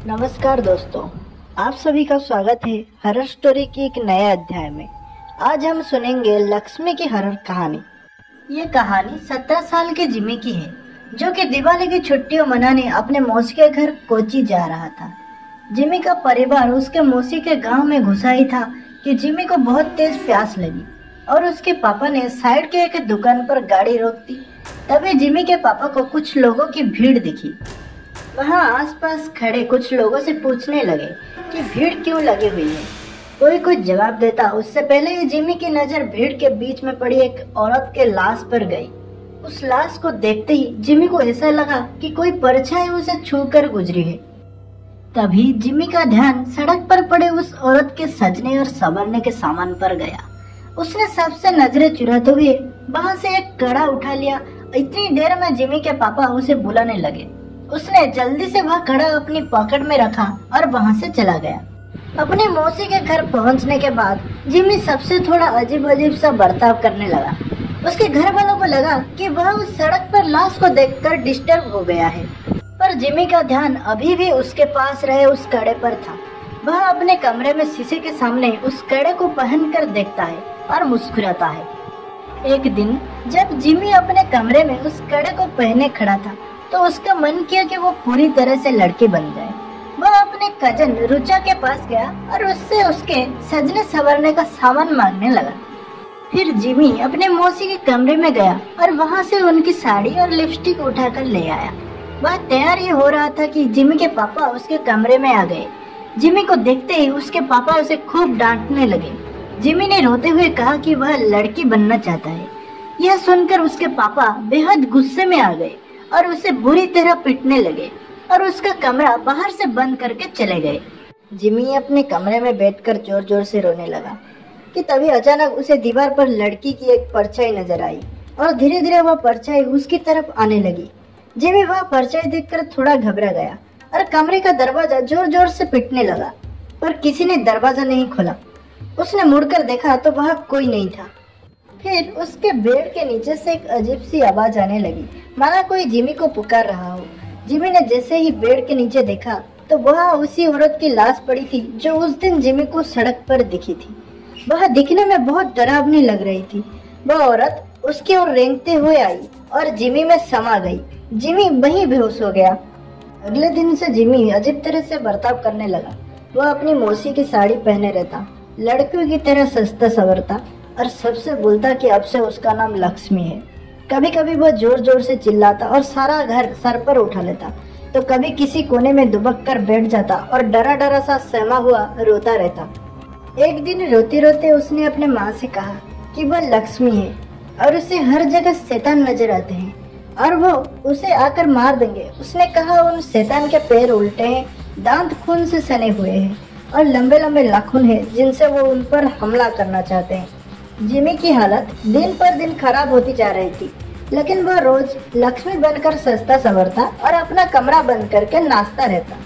नमस्कार दोस्तों, आप सभी का स्वागत है हरर स्टोरी की एक नए अध्याय में। आज हम सुनेंगे लक्ष्मी की हरर कहानी। ये कहानी 17 साल के जिमी की है, जो कि दिवाली की छुट्टियों मनाने अपने मौसी के घर कोची जा रहा था। जिमी का परिवार उसके मौसी के गांव में घुसा ही था कि जिमी को बहुत तेज प्यास लगी और उसके पापा ने साइड के एक दुकान पर गाड़ी रोक दी। तभी जिमी के पापा को कुछ लोगों की भीड़ दिखी। वहाँ आसपास खड़े कुछ लोगों से पूछने लगे कि भीड़ क्यों लगी हुई है। कोई कुछ जवाब देता उससे पहले ही जिमी की नजर भीड़ के बीच में पड़ी एक औरत के लाश पर गई। उस लाश को देखते ही जिमी को ऐसा लगा कि कोई परछाई उसे छूकर गुजरी है। तभी जिमी का ध्यान सड़क पर पड़े उस औरत के सजने और संवरने के सामान पर गया। उसने सबसे नजरें चुराते हुए वहाँ से एक कड़ा उठा लिया। इतनी देर में जिमी के पापा उसे बुलाने लगे। उसने जल्दी से वह कड़ा अपनी पॉकेट में रखा और वहाँ से चला गया। अपने मौसी के घर पहुँचने के बाद जिमी सबसे थोड़ा अजीब अजीब सा बर्ताव करने लगा। उसके घर वालों को लगा कि वह उस सड़क पर लाश को देखकर डिस्टर्ब हो गया है, पर जिमी का ध्यान अभी भी उसके पास रहे उस कड़े पर था। वह अपने कमरे में शीशे के सामने उस कड़े को पहनकर देखता है और मुस्कुराता है। एक दिन जब जिमी अपने कमरे में उस कड़े को पहने खड़ा था तो उसका मन किया कि वो पूरी तरह से लड़की बन जाए। वह अपने कजन रुचा के पास गया और उससे उसके सजने संवरने का सामान मांगने लगा। फिर जिमी अपने मौसी के कमरे में गया और वहां से उनकी साड़ी और लिपस्टिक उठाकर ले आया। वह तैयार ही हो रहा था कि जिमी के पापा उसके कमरे में आ गए। जिमी को देखते ही उसके पापा उसे खूब डांटने लगे। जिमी ने रोते हुए कहा कि वह लड़की बनना चाहता है। यह सुनकर उसके पापा बेहद गुस्से में आ गए और उसे बुरी तरह पीटने लगे और उसका कमरा बाहर से बंद करके चले गए। जिमी अपने कमरे में बैठकर जोर जोर से रोने लगा कि तभी अचानक उसे दीवार पर लड़की की एक परछाई नजर आई और धीरे धीरे वह परछाई उसकी तरफ आने लगी। जिमी वह परछाई देखकर थोड़ा घबरा गया और कमरे का दरवाजा जोर जोर से पीटने लगा, पर किसी ने दरवाजा नहीं खोला। उसने मुड़कर देखा तो वहाँ कोई नहीं था। फिर उसके बेड के नीचे से एक अजीब सी आवाज आने लगी, माना कोई जिमी को पुकार रहा हो। जिमी ने जैसे ही बेड के नीचे देखा तो वहाँ उसी औरत की लाश पड़ी थी जो उस दिन जिमी को सड़क पर दिखी थी। वह दिखने में बहुत डरावनी लग रही थी। वह औरत उसकी ओर रेंगते हुए आई और जिमी में समा गई। जिमी वहीं बेहोश हो गया। अगले दिन से जिमी अजीब तरह से बर्ताव करने लगा। वह अपनी मौसी की साड़ी पहने रहता, लड़कियों की तरह सस्ता संवरता और सबसे बोलता कि अब से उसका नाम लक्ष्मी है। कभी कभी वह जोर जोर से चिल्लाता और सारा घर सर पर उठा लेता, तो कभी किसी कोने में दुबक कर बैठ जाता और डरा डरा सा सहमा हुआ रोता रहता। एक दिन रोते रोते उसने अपने माँ से कहा कि वह लक्ष्मी है और उसे हर जगह शैतान नजर आते हैं और वो उसे आकर मार देंगे। उसने कहा उन शैतान के पैर उल्टे हैं, दांत खून से सने हुए हैं और लंबे लंबे नाखून हैं जिनसे वो उन पर हमला करना चाहते हैं। जिमी की हालत दिन पर दिन खराब होती जा रही थी, लेकिन वह रोज लक्ष्मी बनकर सस्ता संवरता और अपना कमरा बंद करके नाचता रहता।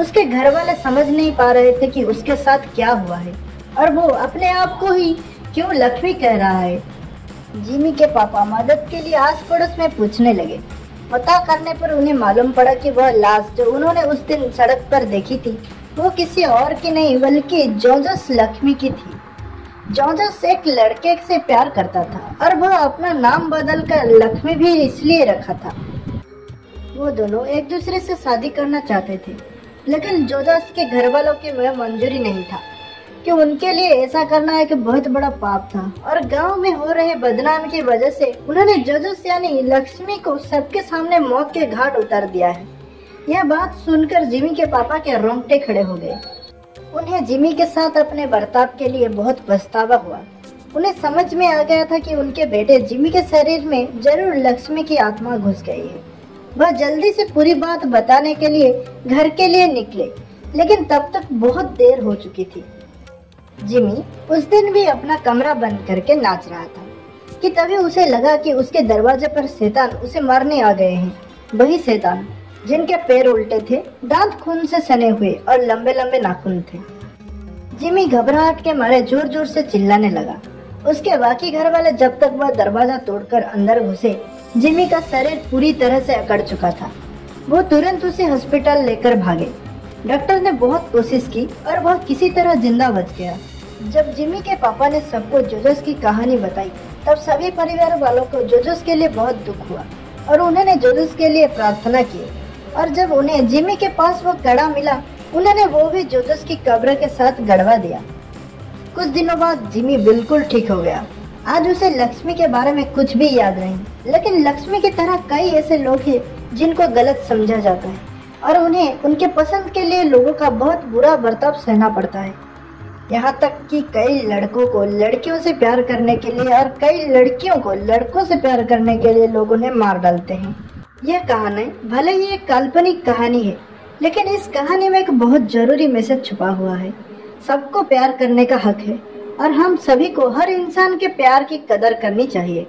उसके घर वाले समझ नहीं पा रहे थे कि उसके साथ क्या हुआ है और वो अपने आप को ही क्यों लक्ष्मी कह रहा है। जिमी के पापा मदद के लिए आस पड़ोस में पूछने लगे। पता करने पर उन्हें मालूम पड़ा कि वह लाश जो उन्होंने उस दिन सड़क पर देखी थी वो किसी और की नहीं बल्कि जोजस लक्ष्मी की थी। जोजस एक लड़के से प्यार करता था और वह अपना नाम बदलकर लक्ष्मी भी इसलिए रखा था। वो दोनों एक दूसरे से शादी करना चाहते थे, लेकिन जोजस के घर वालों की वह मंजूरी नहीं था कि उनके लिए ऐसा करना एक बहुत बड़ा पाप था और गांव में हो रहे बदनाम की वजह से उन्होंने जोजस यानी लक्ष्मी को सबके सामने मौत के घाट उतार दिया है। यह बात सुनकर जिमी के पापा के रोंगटे खड़े हो गए। उन्हें जिमी के साथ अपने बर्ताव के लिए बहुत पछतावा हुआ। उन्हें समझ में आ गया था कि उनके बेटे जिमी के शरीर में जरूर लक्ष्मी की आत्मा घुस गई है। वह जल्दी से पूरी बात बताने के लिए घर के लिए निकले, लेकिन तब तक बहुत देर हो चुकी थी। जिमी उस दिन भी अपना कमरा बंद करके नाच रहा था कि तभी उसे लगा कि उसके दरवाजे पर शैतान उसे मारने आ गए हैं। वही शैतान जिनके पैर उल्टे थे, दांत खून से सने हुए और लंबे लंबे नाखून थे। जिमी घबराहट के मारे जोर जोर से चिल्लाने लगा। उसके बाकी घर वाले जब तक वह दरवाजा तोड़कर अंदर घुसे, जिमी का शरीर पूरी तरह से अकड़ चुका था। वो तुरंत उसे हॉस्पिटल लेकर भागे। डॉक्टर ने बहुत कोशिश की और वह किसी तरह जिंदा बच गया। जब जिमी के पापा ने सबको जोजोस की कहानी बताई, तब सभी परिवार वालों को जोजोस के लिए बहुत दुख हुआ और उन्होंने जोजोस के लिए प्रार्थना की। और जब उन्हें जिमी के पास वो कड़ा मिला, उन्होंने वो भी जोजोस की कब्र के साथ गड़वा दिया। कुछ दिनों बाद जिमी बिल्कुल ठीक हो गया। आज उसे लक्ष्मी के बारे में कुछ भी याद नहीं, लेकिन लक्ष्मी की तरह कई ऐसे लोग हैं जिनको गलत समझा जाता है और उन्हें उनके पसंद के लिए लोगों का बहुत बुरा बर्ताव सहना पड़ता है। यहाँ तक कि कई लड़कों को लड़कियों से प्यार करने के लिए और कई लड़कियों को लड़कों से प्यार करने के लिए लोग उन्हें मार डालते हैं। यह कहानी भले ही एक काल्पनिक कहानी है, लेकिन इस कहानी में एक बहुत जरूरी मैसेज छुपा हुआ है। सबको प्यार करने का हक है और हम सभी को हर इंसान के प्यार की कदर करनी चाहिए।